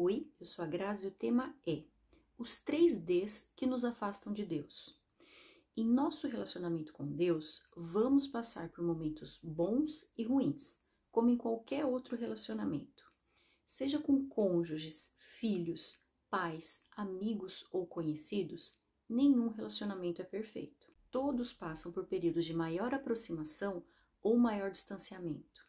Oi, eu sou a Grazi e o tema é os 3 Ds que nos afastam de Deus. Em nosso relacionamento com Deus, vamos passar por momentos bons e ruins, como em qualquer outro relacionamento. Seja com cônjuges, filhos, pais, amigos ou conhecidos, nenhum relacionamento é perfeito. Todos passam por períodos de maior aproximação ou maior distanciamento.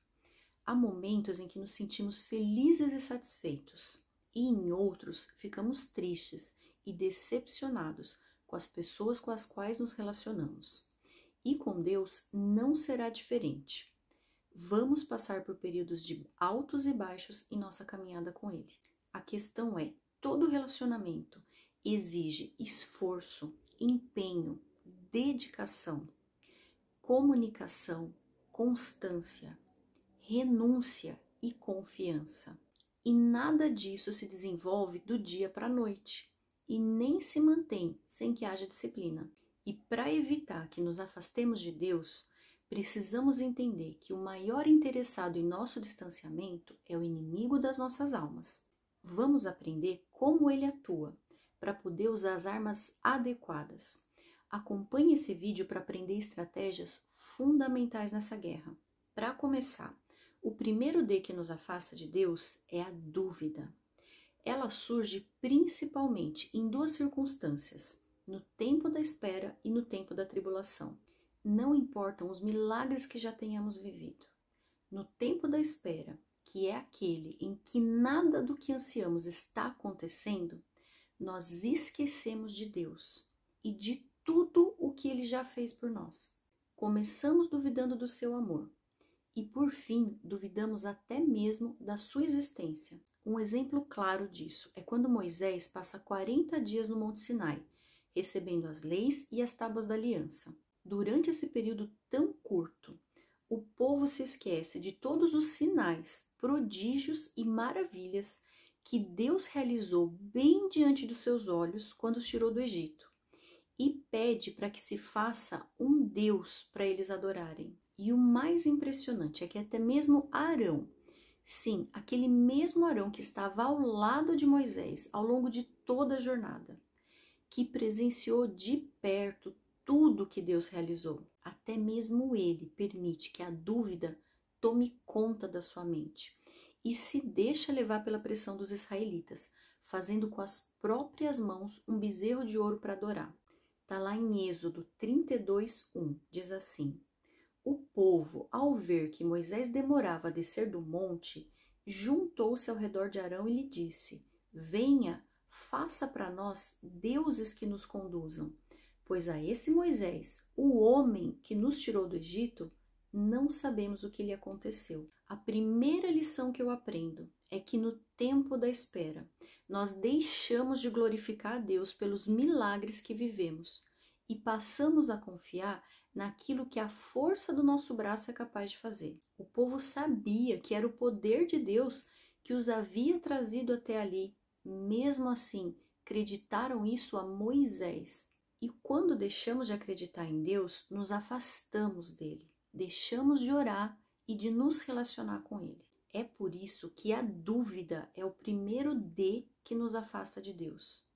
Há momentos em que nos sentimos felizes e satisfeitos, e em outros ficamos tristes e decepcionados com as pessoas com as quais nos relacionamos. E com Deus não será diferente. Vamos passar por períodos de altos e baixos em nossa caminhada com Ele. A questão é, todo relacionamento exige esforço, empenho, dedicação, comunicação, constância, renúncia e confiança. E nada disso se desenvolve do dia para a noite e nem se mantém sem que haja disciplina. E para evitar que nos afastemos de Deus, precisamos entender que o maior interessado em nosso distanciamento é o inimigo das nossas almas. Vamos aprender como ele atua para poder usar as armas adequadas. Acompanhe esse vídeo para aprender estratégias fundamentais nessa guerra. Para começar, o primeiro D que nos afasta de Deus é a dúvida. Ela surge principalmente em 2 circunstâncias, no tempo da espera e no tempo da tribulação. Não importam os milagres que já tenhamos vivido. No tempo da espera, que é aquele em que nada do que ansiamos está acontecendo, nós esquecemos de Deus e de tudo o que Ele já fez por nós. Começamos duvidando do seu amor. E por fim, duvidamos até mesmo da sua existência. Um exemplo claro disso é quando Moisés passa 40 dias no Monte Sinai, recebendo as leis e as tábuas da aliança. Durante esse período tão curto, o povo se esquece de todos os sinais, prodígios e maravilhas que Deus realizou bem diante dos seus olhos quando os tirou do Egito, e pede para que se faça um Deus para eles adorarem. E o mais impressionante é que até mesmo Arão, sim, aquele mesmo Arão que estava ao lado de Moisés ao longo de toda a jornada, que presenciou de perto tudo que Deus realizou, até mesmo ele permite que a dúvida tome conta da sua mente e se deixa levar pela pressão dos israelitas, fazendo com as próprias mãos um bezerro de ouro para adorar. Está lá em Êxodo 32:1, diz assim: o povo, ao ver que Moisés demorava a descer do monte, juntou-se ao redor de Arão e lhe disse: venha, faça para nós deuses que nos conduzam, pois a esse Moisés, o homem que nos tirou do Egito, não sabemos o que lhe aconteceu. A primeira lição que eu aprendo é que no tempo da espera, nós deixamos de glorificar a Deus pelos milagres que vivemos e passamos a confiar naquilo que a força do nosso braço é capaz de fazer. O povo sabia que era o poder de Deus que os havia trazido até ali. Mesmo assim, acreditaram isso a Moisés. E quando deixamos de acreditar em Deus, nos afastamos dele. Deixamos de orar e de nos relacionar com ele. É por isso que a dúvida é o primeiro D que nos afasta de Deus.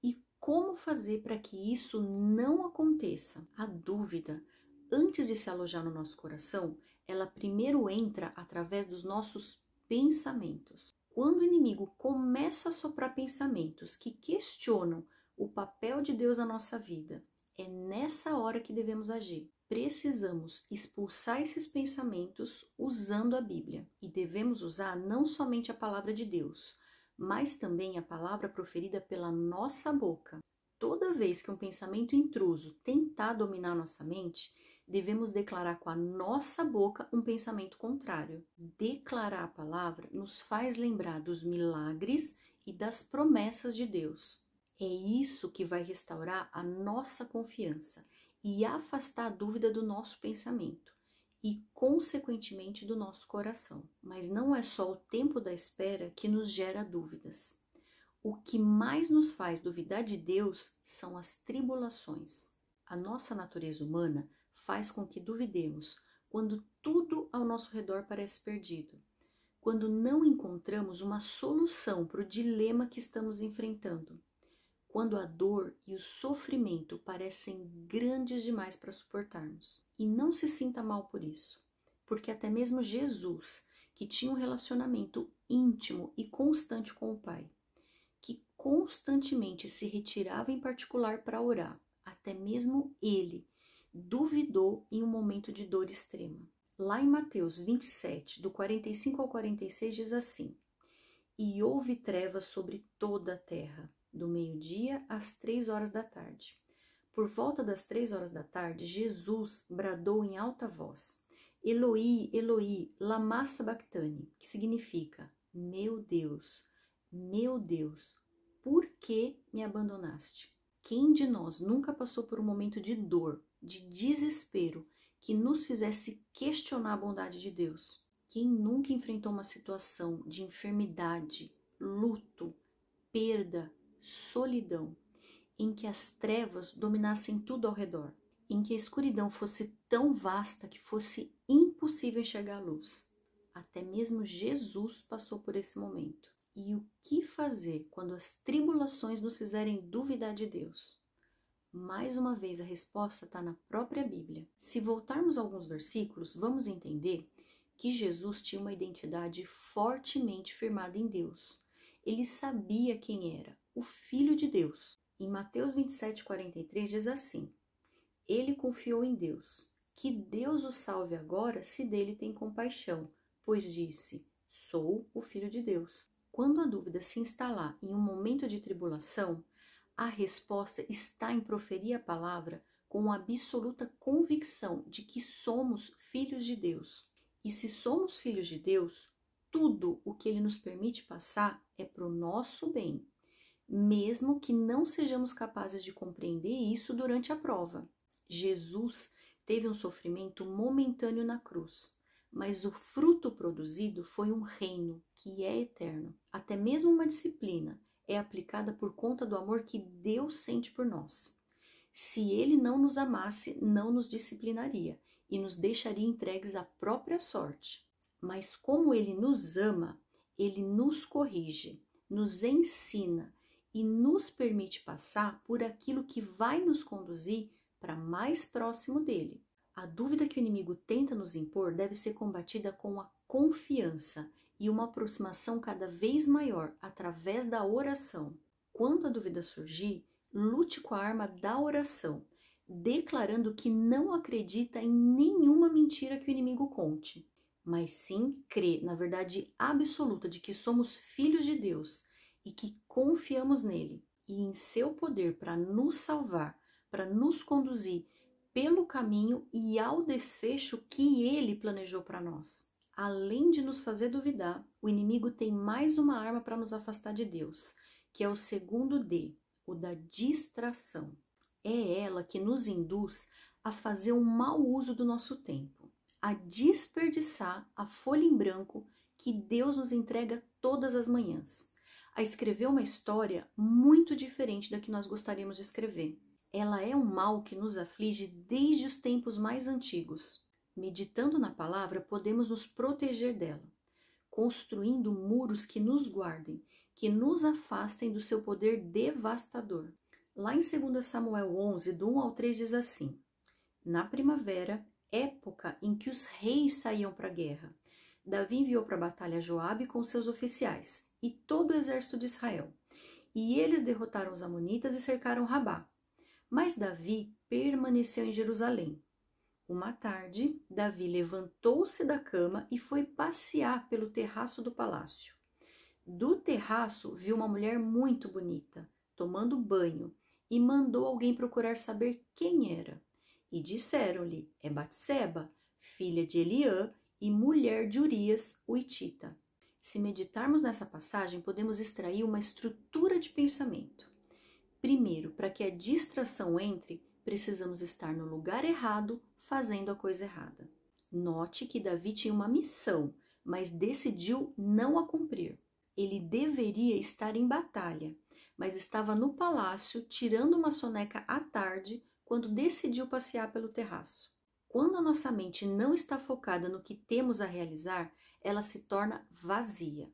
E como fazer para que isso não aconteça? A dúvida, antes de se alojar no nosso coração, ela primeiro entra através dos nossos pensamentos. Quando o inimigo começa a soprar pensamentos que questionam o papel de Deus na nossa vida, é nessa hora que devemos agir. Precisamos expulsar esses pensamentos usando a Bíblia. E devemos usar não somente a palavra de Deus, mas também a palavra proferida pela nossa boca. Toda vez que um pensamento intruso tentar dominar nossa mente, devemos declarar com a nossa boca um pensamento contrário. Declarar a palavra nos faz lembrar dos milagres e das promessas de Deus. É isso que vai restaurar a nossa confiança e afastar a dúvida do nosso pensamento e, consequentemente, do nosso coração. Mas não é só o tempo da espera que nos gera dúvidas. O que mais nos faz duvidar de Deus são as tribulações. A nossa natureza humana faz com que duvidemos quando tudo ao nosso redor parece perdido. quando não encontramos uma solução para o dilema que estamos enfrentando, quando a dor e o sofrimento parecem grandes demais para suportarmos. E não se sinta mal por isso, porque até mesmo Jesus, que tinha um relacionamento íntimo e constante com o Pai, que constantemente se retirava em particular para orar, até mesmo ele duvidou em um momento de dor extrema. Lá em Mateus 27, do 45 ao 46, diz assim: E houve trevas sobre toda a terra, do meio-dia às 3 horas da tarde. Por volta das 3 horas da tarde, Jesus bradou em alta voz: Eloi, Eloi, lama sabachthani, que significa: meu Deus, por que me abandonaste? Quem de nós nunca passou por um momento de dor, de desespero, que nos fizesse questionar a bondade de Deus? Quem nunca enfrentou uma situação de enfermidade, luto, perda, solidão, em que as trevas dominassem tudo ao redor, em que a escuridão fosse tão vasta que fosse impossível enxergar a luz? Até mesmo Jesus passou por esse momento. E o que fazer quando as tribulações nos fizerem duvidar de Deus? Mais uma vez, a resposta está na própria Bíblia. Se voltarmos a alguns versículos, vamos entender que Jesus tinha uma identidade fortemente firmada em Deus. Ele sabia quem era, o Filho de Deus. Em Mateus 27:43 diz assim: Ele confiou em Deus, que Deus o salve agora se dele tem compaixão, pois disse: Sou o Filho de Deus. Quando a dúvida se instalar em um momento de tribulação, a resposta está em proferir a palavra com absoluta convicção de que somos filhos de Deus. E se somos filhos de Deus, tudo o que Ele nos permite passar é para o nosso bem, mesmo que não sejamos capazes de compreender isso durante a prova. Jesus teve um sofrimento momentâneo na cruz, mas o fruto produzido foi um reino que é eterno. Até mesmo uma disciplina é aplicada por conta do amor que Deus sente por nós. Se Ele não nos amasse, não nos disciplinaria e nos deixaria entregues à própria sorte. Mas como Ele nos ama, Ele nos corrige, nos ensina e nos permite passar por aquilo que vai nos conduzir para mais próximo dele. A dúvida que o inimigo tenta nos impor deve ser combatida com a confiança e uma aproximação cada vez maior através da oração. Quando a dúvida surgir, lute com a arma da oração, declarando que não acredita em nenhuma mentira que o inimigo conte, mas sim crê na verdade absoluta de que somos filhos de Deus e que confiamos nele e em seu poder para nos salvar, para nos conduzir pelo caminho e ao desfecho que ele planejou para nós. Além de nos fazer duvidar, o inimigo tem mais uma arma para nos afastar de Deus, que é o segundo D, o da distração. É ela que nos induz a fazer um mau uso do nosso tempo, a desperdiçar a folha em branco que Deus nos entrega todas as manhãs, a escrever uma história muito diferente da que nós gostaríamos de escrever. Ela é um mal que nos aflige desde os tempos mais antigos. Meditando na palavra, podemos nos proteger dela, construindo muros que nos guardem, que nos afastem do seu poder devastador. Lá em 2 Samuel 11, do 1 ao 3, diz assim: Na primavera, época em que os reis saíam para a guerra, Davi enviou para a batalha Joabe com seus oficiais e todo o exército de Israel. E eles derrotaram os amonitas e cercaram Rabá. Mas Davi permaneceu em Jerusalém. Uma tarde, Davi levantou-se da cama e foi passear pelo terraço do palácio. Do terraço, viu uma mulher muito bonita, tomando banho, e mandou alguém procurar saber quem era. E disseram-lhe: é Batseba, filha de Eliã e mulher de Urias, o hitita. Se meditarmos nessa passagem, podemos extrair uma estrutura de pensamento. Primeiro, para que a distração entre, precisamos estar no lugar errado, fazendo a coisa errada. Note que Davi tinha uma missão, mas decidiu não a cumprir. Ele deveria estar em batalha, mas estava no palácio tirando uma soneca à tarde quando decidiu passear pelo terraço. Quando a nossa mente não está focada no que temos a realizar, ela se torna vazia.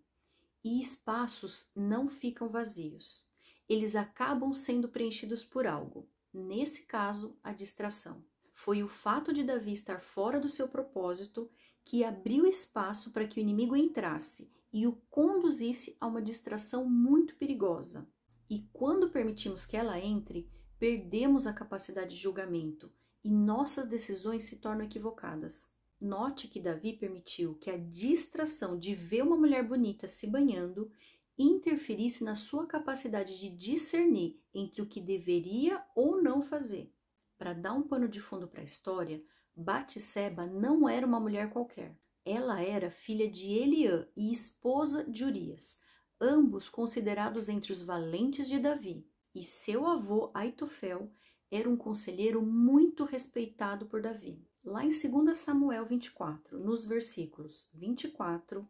E espaços não ficam vazios. Eles acabam sendo preenchidos por algo. Nesse caso, a distração. Foi o fato de Davi estar fora do seu propósito que abriu espaço para que o inimigo entrasse e o conduzisse a uma distração muito perigosa. E quando permitimos que ela entre, perdemos a capacidade de julgamento e nossas decisões se tornam equivocadas. Note que Davi permitiu que a distração de ver uma mulher bonita se banhando interferisse na sua capacidade de discernir entre o que deveria ou não fazer. Para dar um pano de fundo para a história, Batseba não era uma mulher qualquer. Ela era filha de Eliã e esposa de Urias, ambos considerados entre os valentes de Davi. E seu avô, Aitofel, era um conselheiro muito respeitado por Davi. Lá em 2 Samuel 24, nos versículos 24,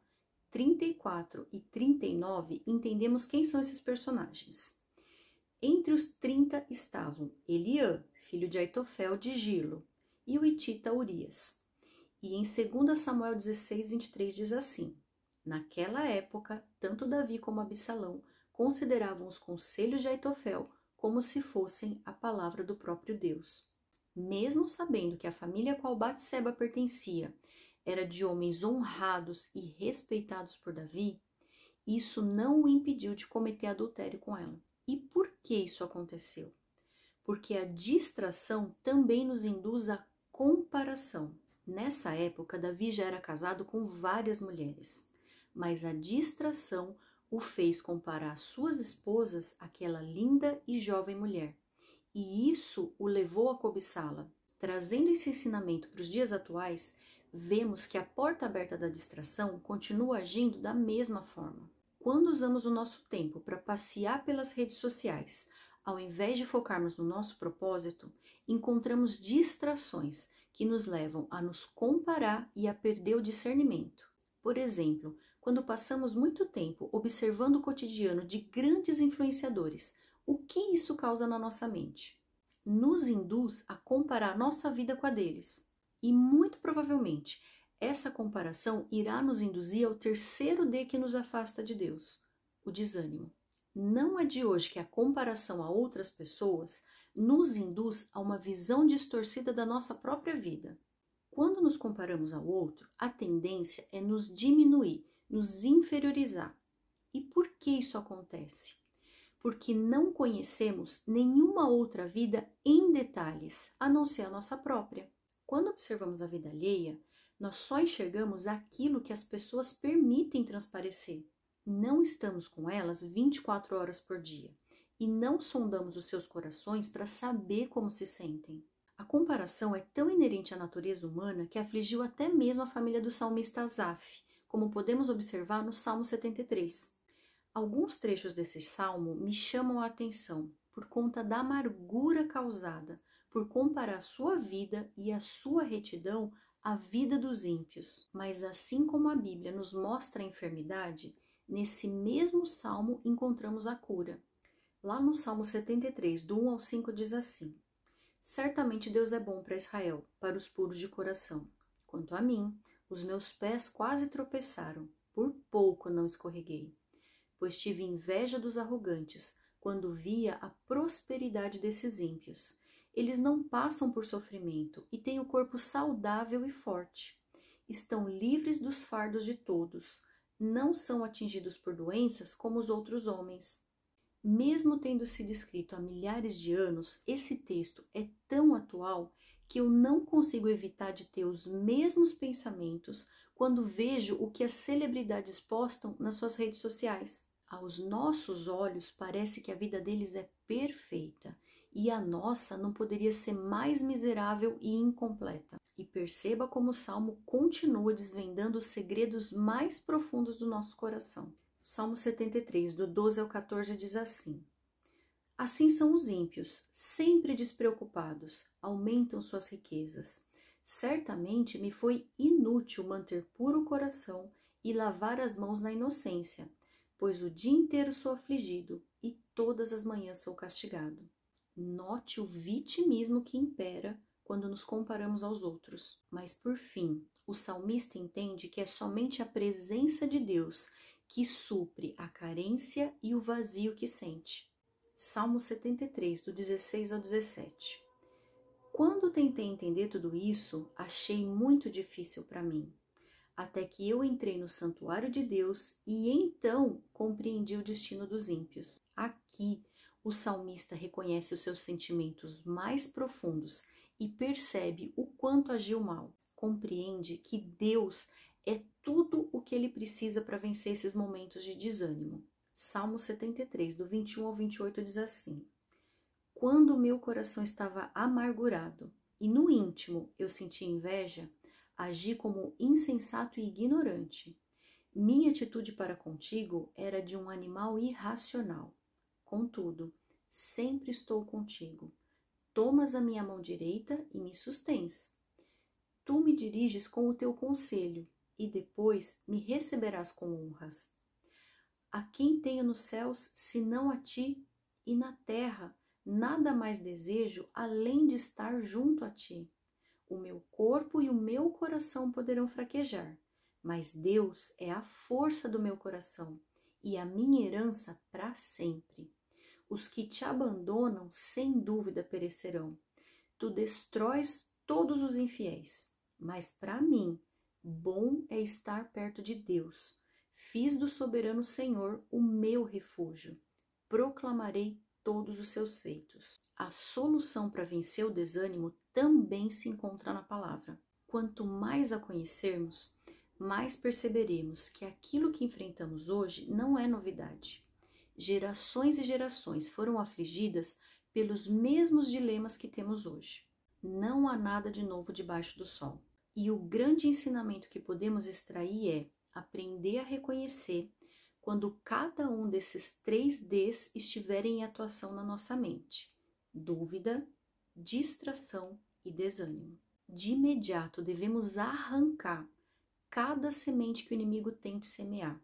34 e 39, entendemos quem são esses personagens. Entre os 30 estavam Eliã, filho de Aitofel de Gilo, e o hitita Urias. E em 2 Samuel 16, 23 diz assim: naquela época, tanto Davi como Absalão consideravam os conselhos de Aitofel como se fossem a palavra do próprio Deus. Mesmo sabendo que a família a qual Batseba pertencia era de homens honrados e respeitados por Davi, isso não o impediu de cometer adultério com ela. E por que isso aconteceu? Porque a distração também nos induz à comparação. Nessa época, Davi já era casado com várias mulheres, mas a distração o fez comparar suas esposas àquela linda e jovem mulher. E isso o levou a cobiçá-la. Trazendo esse ensinamento para os dias atuais, vemos que a porta aberta da distração continua agindo da mesma forma. Quando usamos o nosso tempo para passear pelas redes sociais, ao invés de focarmos no nosso propósito, encontramos distrações que nos levam a nos comparar e a perder o discernimento. Por exemplo, quando passamos muito tempo observando o cotidiano de grandes influenciadores, o que isso causa na nossa mente? Nos induz a comparar nossa vida com a deles. E muito provavelmente, essa comparação irá nos induzir ao terceiro D que nos afasta de Deus, o desânimo. Não é de hoje que a comparação a outras pessoas nos induz a uma visão distorcida da nossa própria vida. Quando nos comparamos ao outro, a tendência é nos diminuir, nos inferiorizar. E por que isso acontece? Porque não conhecemos nenhuma outra vida em detalhes, a não ser a nossa própria. Quando observamos a vida alheia, nós só enxergamos aquilo que as pessoas permitem transparecer. Não estamos com elas 24 horas por dia e não sondamos os seus corações para saber como se sentem. A comparação é tão inerente à natureza humana que afligiu até mesmo a família do salmista Asaf, como podemos observar no Salmo 73. Alguns trechos desse salmo me chamam a atenção por conta da amargura causada por comparar a sua vida e a sua retidão à vida dos ímpios. Mas assim como a Bíblia nos mostra a enfermidade, nesse mesmo salmo encontramos a cura. Lá no Salmo 73, do 1 ao 5, diz assim: certamente Deus é bom para Israel, para os puros de coração. Quanto a mim, os meus pés quase tropeçaram, por pouco não escorreguei. Pois tive inveja dos arrogantes, quando via a prosperidade desses ímpios. Eles não passam por sofrimento e têm o corpo saudável e forte. Estão livres dos fardos de todos. Não são atingidos por doenças como os outros homens. Mesmo tendo sido escrito há milhares de anos, esse texto é tão atual que eu não consigo evitar de ter os mesmos pensamentos quando vejo o que as celebridades postam nas suas redes sociais. Aos nossos olhos, parece que a vida deles é perfeita e a nossa não poderia ser mais miserável e incompleta. E perceba como o Salmo continua desvendando os segredos mais profundos do nosso coração. O Salmo 73, do 12 ao 14, diz assim: assim são os ímpios, sempre despreocupados, aumentam suas riquezas. Certamente me foi inútil manter puro o coração e lavar as mãos na inocência, pois o dia inteiro sou afligido e todas as manhãs sou castigado. Note o vitimismo que impera quando nos comparamos aos outros. Mas, por fim, O salmista entende que é somente a presença de Deus que supre a carência e o vazio que sente. Salmo 73, do 16 ao 17. Quando tentei entender tudo isso, achei muito difícil para mim, até que eu entrei no santuário de Deus e então compreendi o destino dos ímpios. Aqui, o salmista reconhece os seus sentimentos mais profundos e percebe o quanto agiu mal. Compreende que Deus é tudo o que ele precisa para vencer esses momentos de desânimo. Salmo 73, do 21 ao 28 diz assim: Quando o meu coração estava amargurado e no íntimo eu senti inveja, agi como insensato e ignorante. Minha atitude para contigo era de um animal irracional. Contudo, sempre estou contigo. Tomas a minha mão direita e me sustens. Tu me diriges com o teu conselho e depois me receberás com honras. A quem tenho nos céus, senão a ti, e na terra, nada mais desejo além de estar junto a ti. O meu corpo e o meu coração poderão fraquejar, mas Deus é a força do meu coração e a minha herança para sempre. Os que te abandonam, sem dúvida, perecerão. Tu destróis todos os infiéis, mas para mim, bom é estar perto de Deus. Fiz do soberano Senhor o meu refúgio. Proclamarei todos os seus feitos. A solução para vencer o desânimo também se encontra na palavra. Quanto mais a conhecermos, mais perceberemos que aquilo que enfrentamos hoje não é novidade. Gerações e gerações foram afligidas pelos mesmos dilemas que temos hoje. Não há nada de novo debaixo do sol. E o grande ensinamento que podemos extrair é aprender a reconhecer quando cada um desses 3 Ds estiverem em atuação na nossa mente: dúvida, distração e desânimo. De imediato devemos arrancar cada semente que o inimigo tente semear,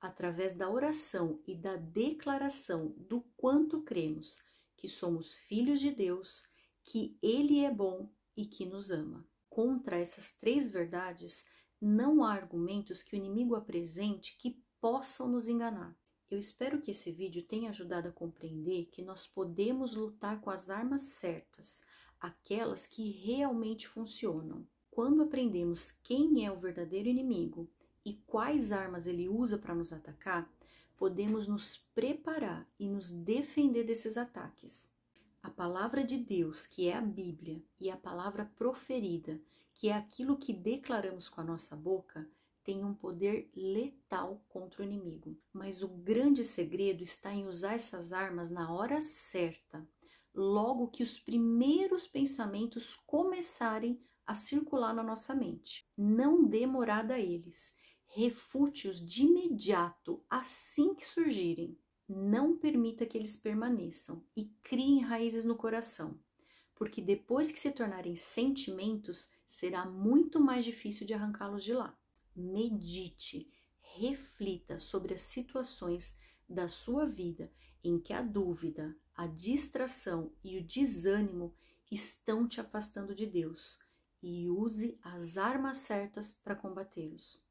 através da oração e da declaração do quanto cremos que somos filhos de Deus, que Ele é bom e que nos ama. Contra essas 3 verdades, não há argumentos que o inimigo apresente que possam nos enganar. Eu espero que esse vídeo tenha ajudado a compreender que nós podemos lutar com as armas certas, aquelas que realmente funcionam. Quando aprendemos quem é o verdadeiro inimigo e quais armas ele usa para nos atacar, podemos nos preparar e nos defender desses ataques. A palavra de Deus, que é a Bíblia, e a palavra proferida, que é aquilo que declaramos com a nossa boca, tem um poder letal contra o inimigo. Mas o grande segredo está em usar essas armas na hora certa, logo que os primeiros pensamentos começarem a circular na nossa mente. Não dê morada a eles. Refute-os de imediato, assim que surgirem. Não permita que eles permaneçam e criem raízes no coração, porque depois que se tornarem sentimentos, será muito mais difícil de arrancá-los de lá. Medite, reflita sobre as situações da sua vida em que a dúvida, a distração e o desânimo estão te afastando de Deus e use as armas certas para combatê-los.